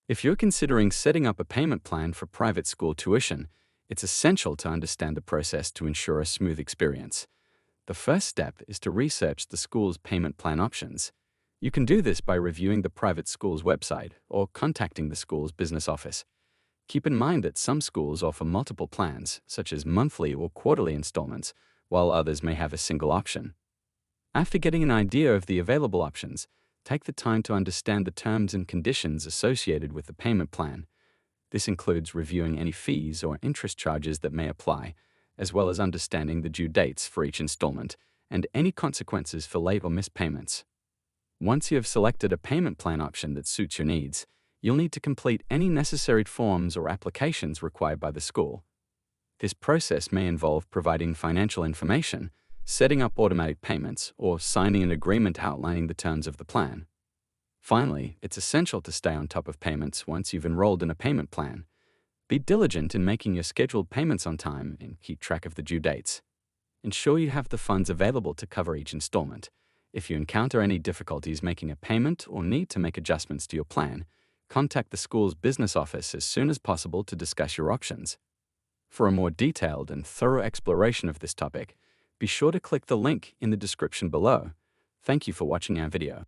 If you're considering setting up a payment plan for private school tuition, it's essential to understand the process to ensure a smooth experience. The first step is to research the school's payment plan options. You can do this by reviewing the private school's website or contacting the school's business office. Keep in mind that some schools offer multiple plans, such as monthly or quarterly installments, while others may have a single option. After getting an idea of the available options, take the time to understand the terms and conditions associated with the payment plan. This includes reviewing any fees or interest charges that may apply, as well as understanding the due dates for each installment and any consequences for late or missed payments. Once you have selected a payment plan option that suits your needs, you'll need to complete any necessary forms or applications required by the school. This process may involve providing financial information, setting up automatic payments, or signing an agreement outlining the terms of the plan. Finally, it's essential to stay on top of payments once you've enrolled in a payment plan. Be diligent in making your scheduled payments on time and keep track of the due dates. Ensure you have the funds available to cover each installment. If you encounter any difficulties making a payment or need to make adjustments to your plan, contact the school's business office as soon as possible to discuss your options. For a more detailed and thorough exploration of this topic, be sure to click the link in the description below. Thank you for watching our video.